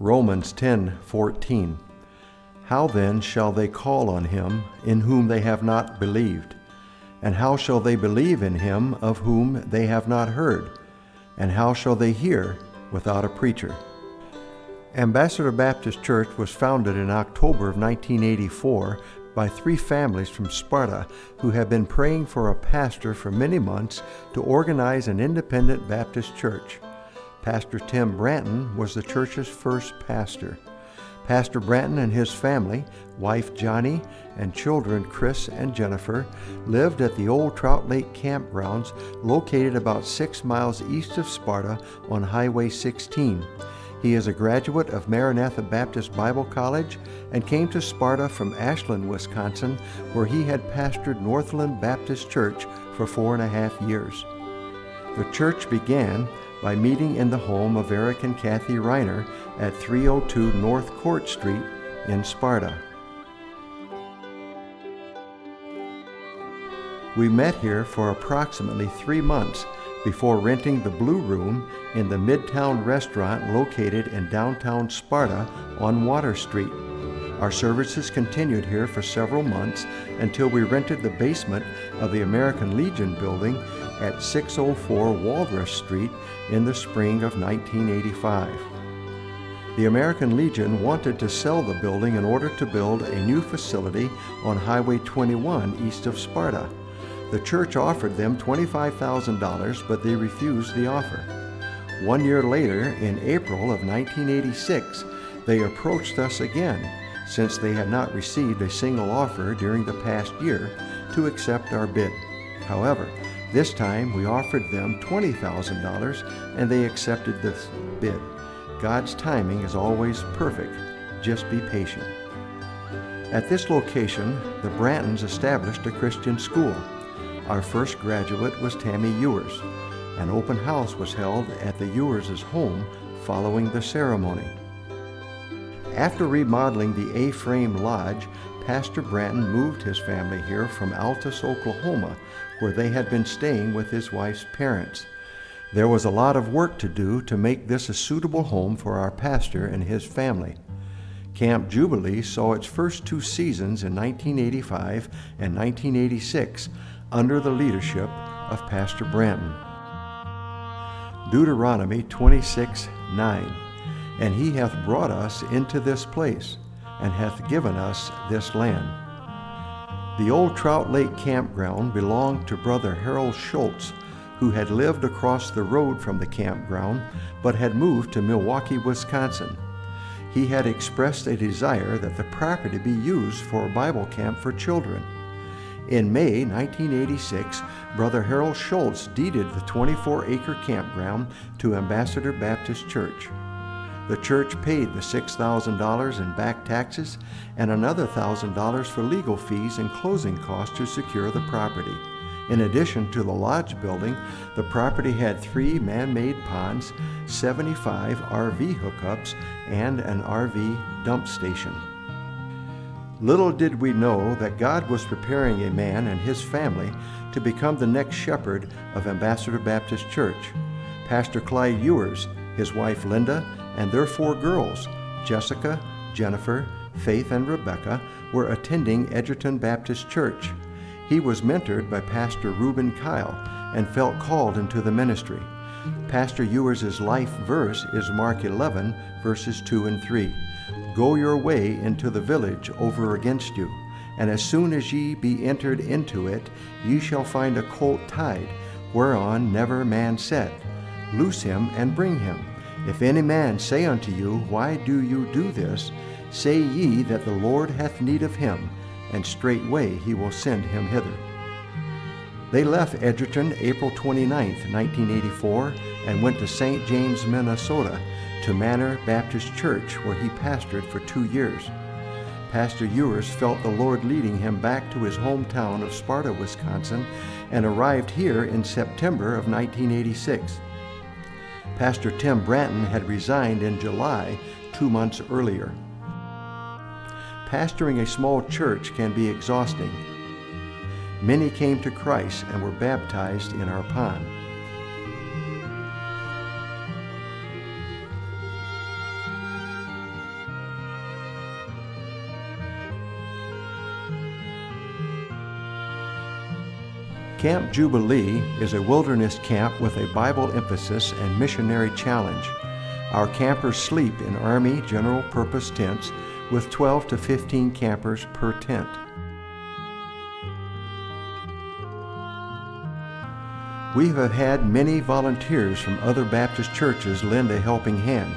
Romans 10:14. How then shall they call on him in whom they have not believed? And how shall they believe in him of whom they have not heard? And how shall they hear without a preacher? Ambassador Baptist Church was founded in October of 1984 by 3 families from Sparta who have been praying for a pastor for many months to organize an independent Baptist church. Pastor Tim Branton was the church's first pastor. Pastor Branton and his family, wife Johnny, and children Chris and Jennifer, lived at the old Trout Lake campgrounds located about 6 miles east of Sparta on Highway 16. He is a graduate of Maranatha Baptist Bible College and came to Sparta from Ashland, Wisconsin, where he had pastored Northland Baptist Church for 4.5 years. The church began by meeting in the home of Eric and Kathy Reiner at 302 North Court Street in Sparta. We met here for approximately 3 months before renting the Blue Room in the Midtown restaurant located in downtown Sparta on Water Street. Our services continued here for several months until we rented the basement of the American Legion building at 604 Walrus Street in the spring of 1985. The American Legion wanted to sell the building in order to build a new facility on Highway 21 east of Sparta. The church offered them $25,000, but they refused the offer. 1 year later, in April of 1986, they approached us again, since they had not received a single offer during the past year, to accept our bid. However, this time we offered them $20,000 and they accepted this bid. God's timing is always perfect. Just be patient. At this location, the Brantons established a Christian school. Our first graduate was Tammy Ewers. An open house was held at the Ewers' home following the ceremony. After remodeling the A-frame lodge, Pastor Branton moved his family here from Altus, Oklahoma, where they had been staying with his wife's parents. There was a lot of work to do to make this a suitable home for our pastor and his family. Camp Jubilee saw its first 2 seasons in 1985 and 1986 under the leadership of Pastor Branton. Deuteronomy 26:9. And he hath brought us into this place, and hath given us this land. The old Trout Lake campground belonged to Brother Harold Schultz, who had lived across the road from the campground, but had moved to Milwaukee, Wisconsin. He had expressed a desire that the property be used for a Bible camp for children. In May 1986, Brother Harold Schultz deeded the 24-acre campground to Ambassador Baptist Church. The church paid the $6,000 in back taxes and another $1,000 for legal fees and closing costs to secure the property. In addition to the lodge building, the property had 3 man-made ponds, 75 RV hookups, and an RV dump station. Little did we know that God was preparing a man and his family to become the next shepherd of Ambassador Baptist Church. Pastor Clyde Ewers, his wife Linda, and their 4 girls, Jessica, Jennifer, Faith, and Rebecca, were attending Edgerton Baptist Church. He was mentored by Pastor Reuben Kyle and felt called into the ministry. Pastor Ewers' life verse is Mark 11, verses 2 and 3. Go your way into the village over against you, and as soon as ye be entered into it, ye shall find a colt tied, whereon never man sat. Loose him and bring him. If any man say unto you, Why do you do this? Say ye that the Lord hath need of him, and straightway he will send him hither. They left Edgerton April 29, 1984, and went to St. James, Minnesota, to Manor Baptist Church, where he pastored for 2 years. Pastor Ewers felt the Lord leading him back to his hometown of Sparta, Wisconsin, and arrived here in September of 1986. Pastor Tim Branton had resigned in July, 2 months earlier. Pastoring a small church can be exhausting. Many came to Christ and were baptized in our pond. Camp Jubilee is a wilderness camp with a Bible emphasis and missionary challenge. Our campers sleep in Army general purpose tents with 12 to 15 campers per tent. We have had many volunteers from other Baptist churches lend a helping hand.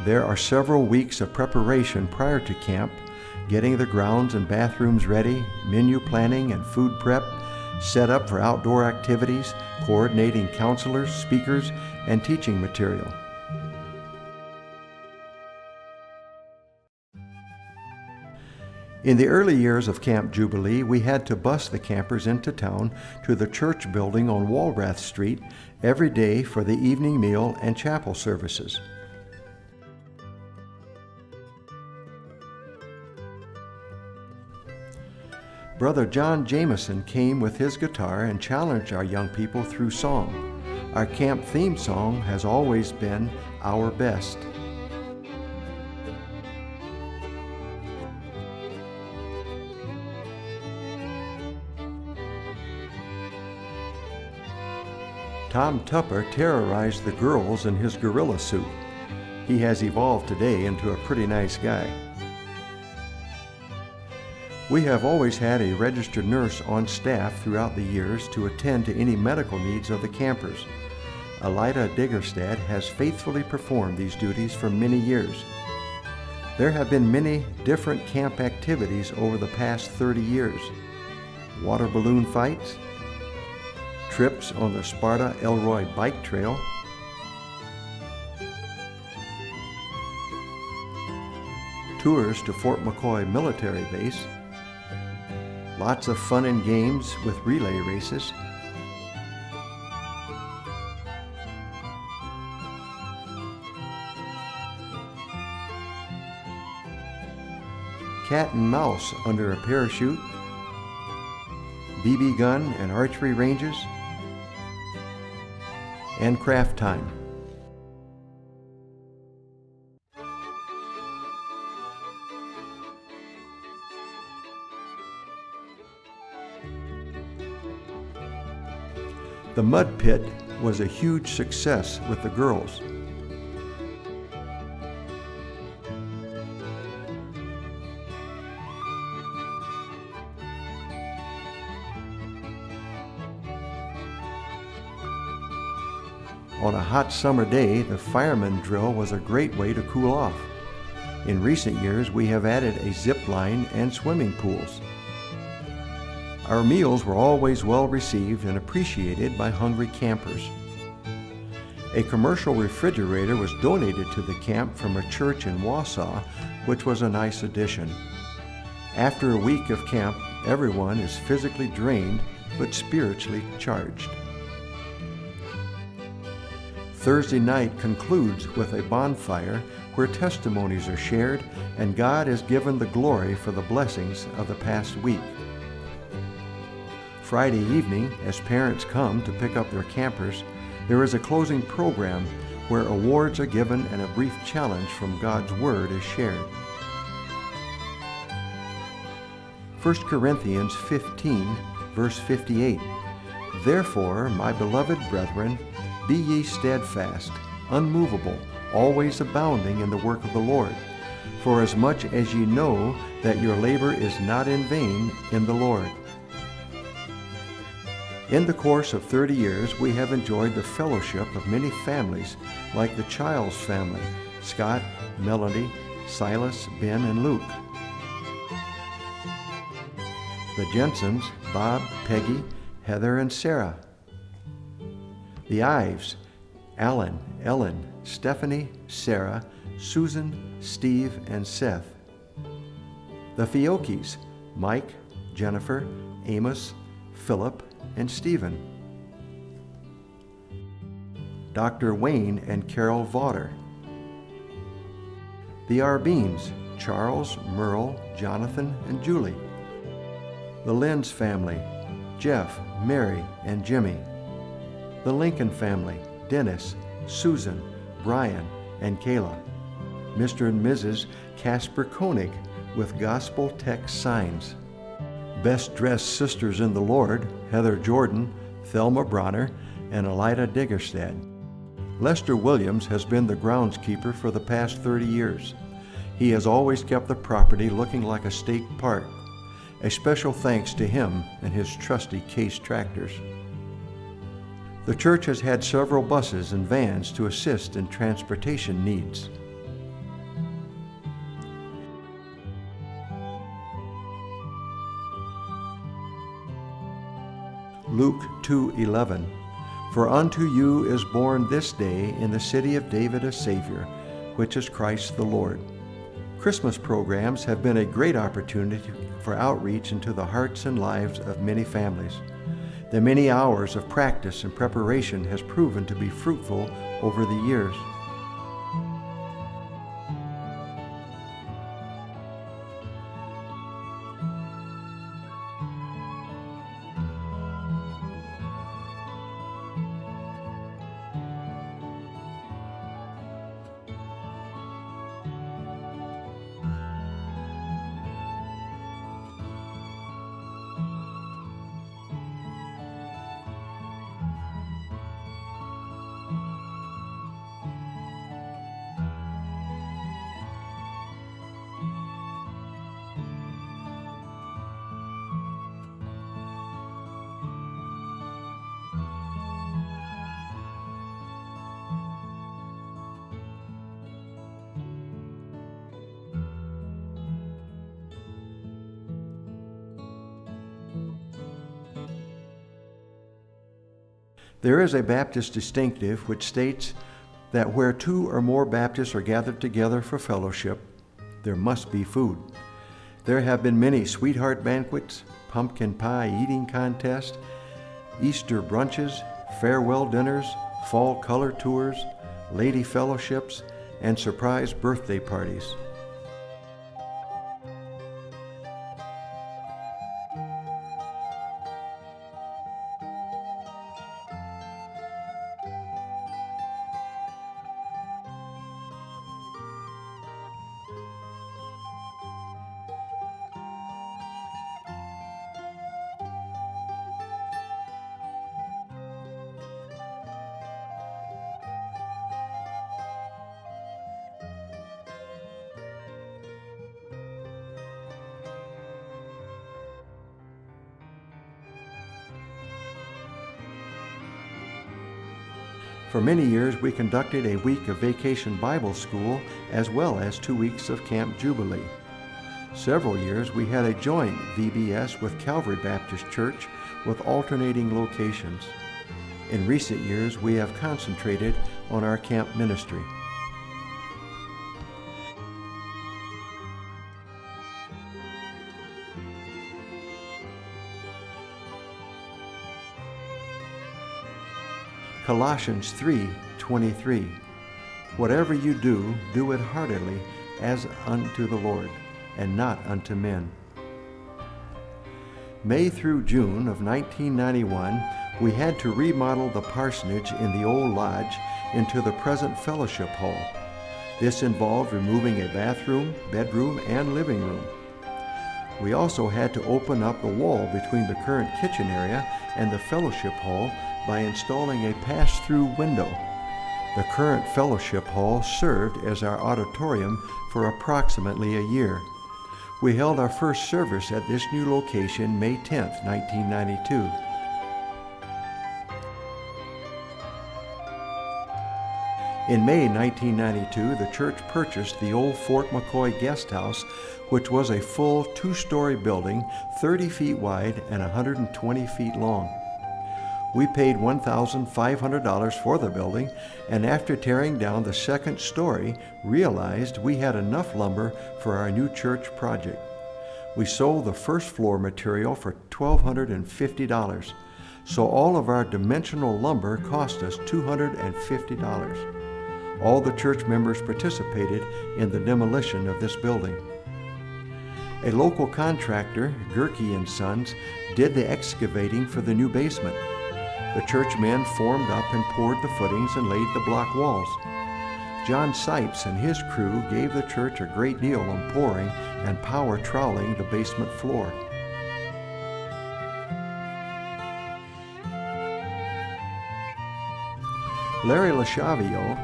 There are several weeks of preparation prior to camp, getting the grounds and bathrooms ready, menu planning and food prep, set up for outdoor activities, coordinating counselors, speakers, and teaching material. In the early years of Camp Jubilee, we had to bus the campers into town to the church building on Walrath Street every day for the evening meal and chapel services. Brother John Jameson came with his guitar and challenged our young people through song. Our camp theme song has always been Our Best. Tom Tupper terrorized the girls in his gorilla suit. He has evolved today into a pretty nice guy. We have always had a registered nurse on staff throughout the years to attend to any medical needs of the campers. Alida Diggerstad has faithfully performed these duties for many years. There have been many different camp activities over the past 30 years. Water balloon fights, trips on the Sparta Elroy bike trail, tours to Fort McCoy Military Base, lots of fun and games with relay races, cat and mouse under a parachute, BB gun and archery ranges, and craft time. The mud pit was a huge success with the girls. On a hot summer day, the fireman drill was a great way to cool off. In recent years, we have added a zip line and swimming pools. Our meals were always well received and appreciated by hungry campers. A commercial refrigerator was donated to the camp from a church in Wausau, which was a nice addition. After a week of camp, everyone is physically drained but spiritually charged. Thursday night concludes with a bonfire where testimonies are shared and God is given the glory for the blessings of the past week. Friday evening, as parents come to pick up their campers, there is a closing program where awards are given and a brief challenge from God's Word is shared. 1 Corinthians 15, verse 58. Therefore, my beloved brethren, be ye steadfast, unmovable, always abounding in the work of the Lord, for as much as ye know that your labor is not in vain in the Lord. In the course of 30 years, we have enjoyed the fellowship of many families, like the Childs family, Scott, Melody, Silas, Ben, and Luke. The Jensens, Bob, Peggy, Heather, and Sarah. The Ives, Alan, Ellen, Stephanie, Sarah, Susan, Steve, and Seth. The Fiokis, Mike, Jennifer, Amos, Philip, and Stephen. Dr. Wayne and Carol Vaughter. The Arbines, Charles, Merle, Jonathan, and Julie. The Lenz family, Jeff, Mary, and Jimmy. The Lincoln family, Dennis, Susan, Brian, and Kayla. Mr. and Mrs. Casper Koenig with gospel text signs. Best dressed sisters in the Lord, Heather Jordan, Thelma Bronner, and Elida Diggerstad. Lester Williams has been the groundskeeper for the past 30 years. He has always kept the property looking like a state park. A special thanks to him and his trusty Case tractors. The church has had several buses and vans to assist in transportation needs. Luke 2:11. For unto you is born this day in the city of David a Savior, which is Christ the Lord. Christmas programs have been a great opportunity for outreach into the hearts and lives of many families. The many hours of practice and preparation has proven to be fruitful over the years. There is a Baptist distinctive which states that where two or more Baptists are gathered together for fellowship, there must be food. There have been many sweetheart banquets, pumpkin pie eating contests, Easter brunches, farewell dinners, fall color tours, lady fellowships, and surprise birthday parties. For many years, we conducted a week of Vacation Bible School as well as 2 weeks of Camp Jubilee. Several years, we had a joint VBS with Calvary Baptist Church with alternating locations. In recent years, we have concentrated on our camp ministry. Colossians 3:23. Whatever you do, do it heartily as unto the Lord, and not unto men. May through June of 1991, we had to remodel the parsonage in the old lodge into the present fellowship hall. This involved removing a bathroom, bedroom, and living room. We also had to open up the wall between the current kitchen area and the fellowship hall by installing a pass-through window. The current fellowship hall served as our auditorium for approximately a year. We held our first service at this new location May 10, 1992. In May 1992, the church purchased the old Fort McCoy guest house, which was a full 2-story building, 30 feet wide and 120 feet long. We paid $1,500 for the building, and after tearing down the second story, realized we had enough lumber for our new church project. We sold the first floor material for $1,250, so all of our dimensional lumber cost us $250. All the church members participated in the demolition of this building. A local contractor, Gerke & Sons, did the excavating for the new basement. The church men formed up and poured the footings and laid the block walls. John Sipes and his crew gave the church a great deal on pouring and power troweling the basement floor. Larry LaChavio,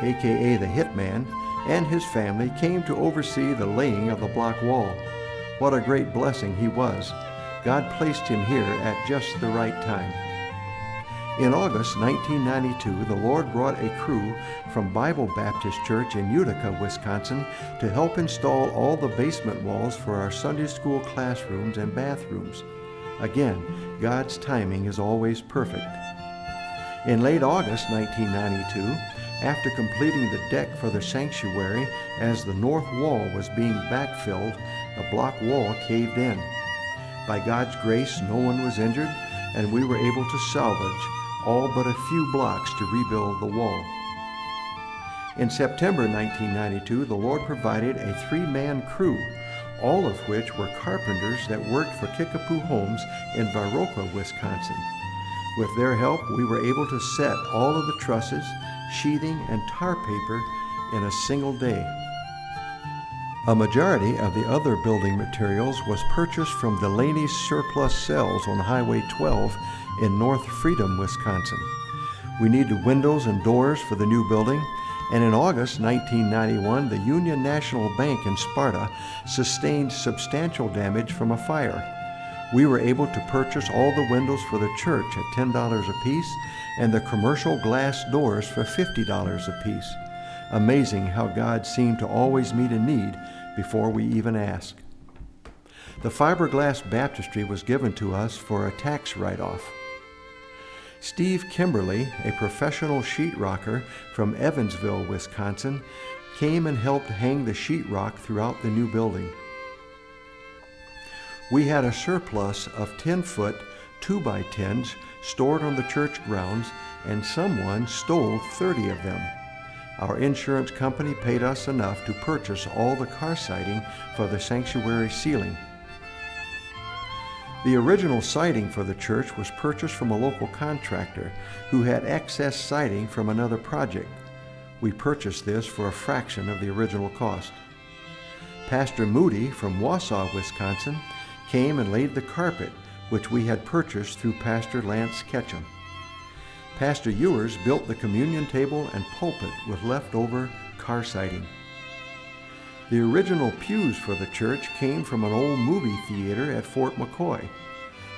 aka the Hitman, and his family came to oversee the laying of the block wall. What a great blessing he was. God placed him here at just the right time. In August 1992, the Lord brought a crew from Bible Baptist Church in Utica, Wisconsin, to help install all the basement walls for our Sunday school classrooms and bathrooms. Again, God's timing is always perfect. In late August 1992, after completing the deck for the sanctuary, as the north wall was being backfilled, the block wall caved in. By God's grace, no one was injured, and we were able to salvage all but a few blocks to rebuild the wall. In September 1992, the Lord provided a 3-man crew, all of which were carpenters that worked for Kickapoo Homes in Viroqua, Wisconsin. With their help, we were able to set all of the trusses, sheathing, and tar paper in a single day. A majority of the other building materials was purchased from Delaney's surplus sales on Highway 12 in North Freedom, Wisconsin. We needed windows and doors for the new building, and in August 1991, the Union National Bank in Sparta sustained substantial damage from a fire. We were able to purchase all the windows for the church at $10 apiece and the commercial glass doors for $50 apiece. Amazing how God seemed to always meet a need before we even ask. The fiberglass baptistry was given to us for a tax write-off. Steve Kimberly, a professional sheetrocker from Evansville, Wisconsin, came and helped hang the sheetrock throughout the new building. We had a surplus of 10-foot 2x10s stored on the church grounds, and someone stole 30 of them. Our insurance company paid us enough to purchase all the car siding for the sanctuary ceiling. The original siding for the church was purchased from a local contractor who had excess siding from another project. We purchased this for a fraction of the original cost. Pastor Moody from Wausau, Wisconsin, came and laid the carpet, which we had purchased through Pastor Lance Ketchum. Pastor Ewers built the communion table and pulpit with leftover car siding. The original pews for the church came from an old movie theater at Fort McCoy.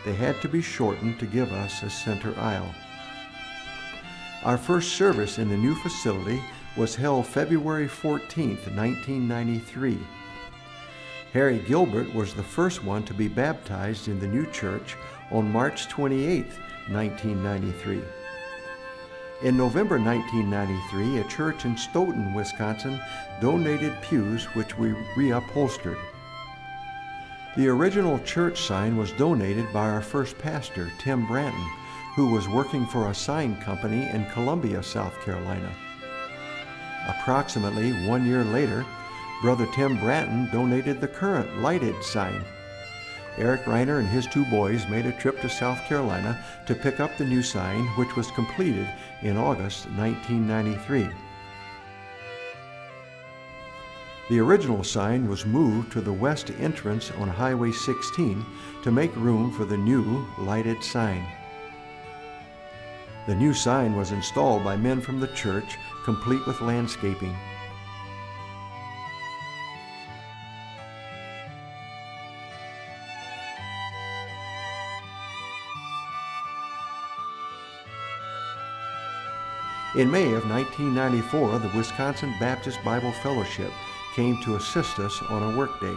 They had to be shortened to give us a center aisle. Our first service in the new facility was held February 14, 1993. Harry Gilbert was the first one to be baptized in the new church on March 28, 1993. In November 1993, a church in Stoughton, Wisconsin, donated pews which we reupholstered. The original church sign was donated by our first pastor, Tim Branton, who was working for a sign company in Columbia, South Carolina. Approximately 1 year later, Brother Tim Branton donated the current lighted sign. Eric Reiner and his 2 boys made a trip to South Carolina to pick up the new sign, which was completed in August 1993. The original sign was moved to the west entrance on Highway 16 to make room for the new lighted sign. The new sign was installed by men from the church, complete with landscaping. In May of 1994, the Wisconsin Baptist Bible Fellowship came to assist us on a workday.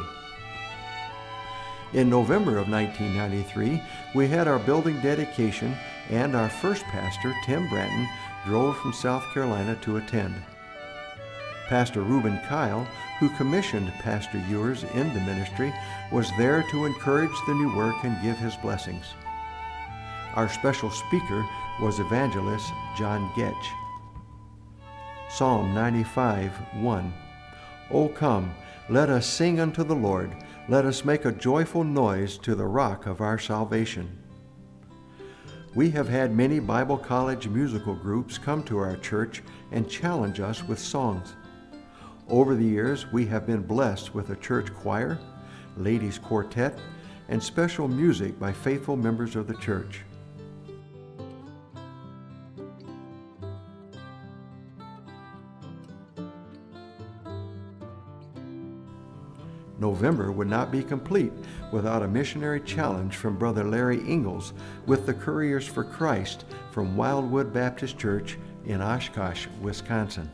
In November of 1993, we had our building dedication, and our first pastor, Tim Branton, drove from South Carolina to attend. Pastor Reuben Kyle, who commissioned Pastor Ewers in the ministry, was there to encourage the new work and give his blessings. Our special speaker was evangelist John Getch. Psalm 95:1. O come, let us sing unto the Lord. Let us make a joyful noise to the rock of our salvation. We have had many Bible college musical groups come to our church and challenge us with songs. Over the years, we have been blessed with a church choir, ladies quartet, and special music by faithful members of the church. November would not be complete without a missionary challenge from Brother Larry Ingalls with the Couriers for Christ from Wildwood Baptist Church in Oshkosh, Wisconsin.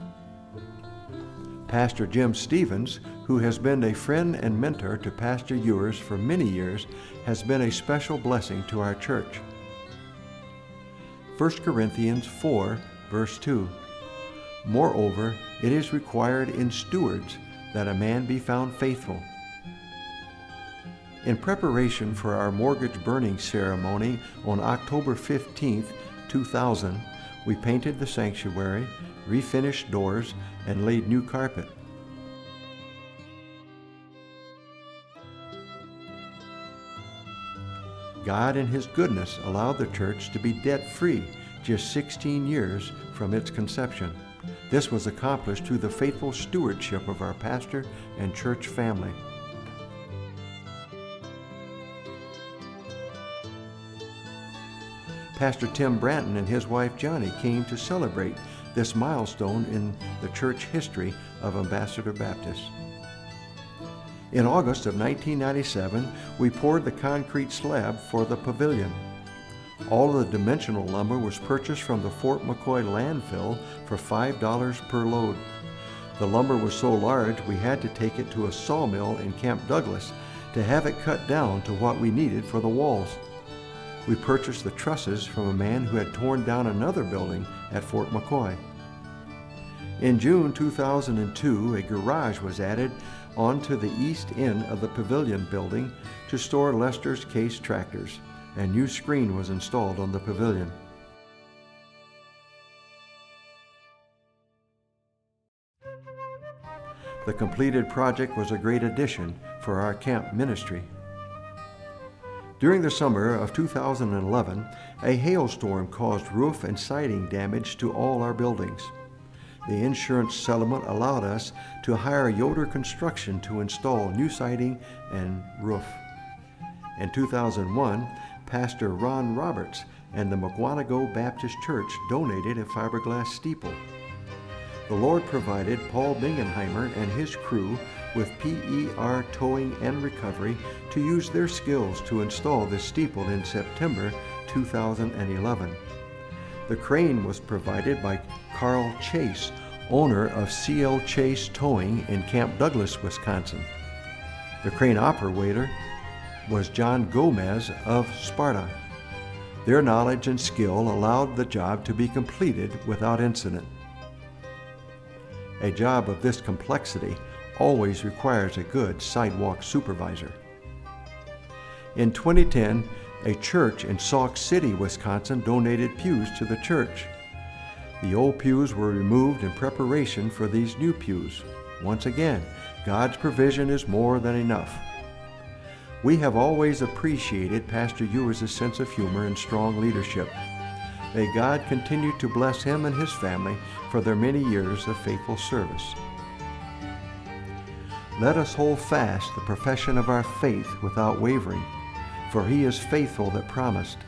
Pastor Jim Stevens, who has been a friend and mentor to Pastor Ewers for many years, has been a special blessing to our church. 1 Corinthians 4, verse 2. Moreover, it is required in stewards that a man be found faithful. In preparation for our mortgage burning ceremony on October 15, 2000, we painted the sanctuary, refinished doors, and laid new carpet. God in His goodness allowed the church to be debt-free just 16 years from its conception. This was accomplished through the faithful stewardship of our pastor and church family. Pastor Tim Branton and his wife Johnny came to celebrate this milestone in the church history of Ambassador Baptist. In August of 1997, we poured the concrete slab for the pavilion. All of the dimensional lumber was purchased from the Fort McCoy landfill for $5 per load. The lumber was so large we had to take it to a sawmill in Camp Douglas to have it cut down to what we needed for the walls. We purchased the trusses from a man who had torn down another building at Fort McCoy. In June 2002, a garage was added onto the east end of the pavilion building to store Lester's Case tractors. A new screen was installed on the pavilion. The completed project was a great addition for our camp ministry. During the summer of 2011, a hailstorm caused roof and siding damage to all our buildings. The insurance settlement allowed us to hire Yoder Construction to install new siding and roof. In 2001, Pastor Ron Roberts and the McWanago Baptist Church donated a fiberglass steeple. The Lord provided Paul Bingenheimer and his crew with PER Towing and Recovery to use their skills to install this steeple in September 2011. The crane was provided by Carl Chase, owner of CL Chase Towing in Camp Douglas, Wisconsin. The crane operator was John Gomez of Sparta. Their knowledge and skill allowed the job to be completed without incident. A job of this complexity always requires a good sidewalk supervisor. In 2010, a church in Sauk City, Wisconsin donated pews to the church. The old pews were removed in preparation for these new pews. Once again, God's provision is more than enough. We have always appreciated Pastor Ewers' sense of humor and strong leadership. May God continue to bless him and his family for their many years of faithful service. Let us hold fast the profession of our faith without wavering, for he is faithful that promised.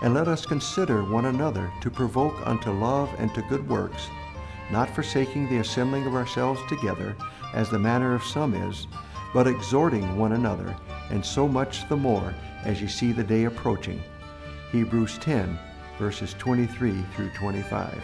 And let us consider one another to provoke unto love and to good works, not forsaking the assembling of ourselves together, as the manner of some is, but exhorting one another, and so much the more as ye see the day approaching. Hebrews 10, verses 23 through 25.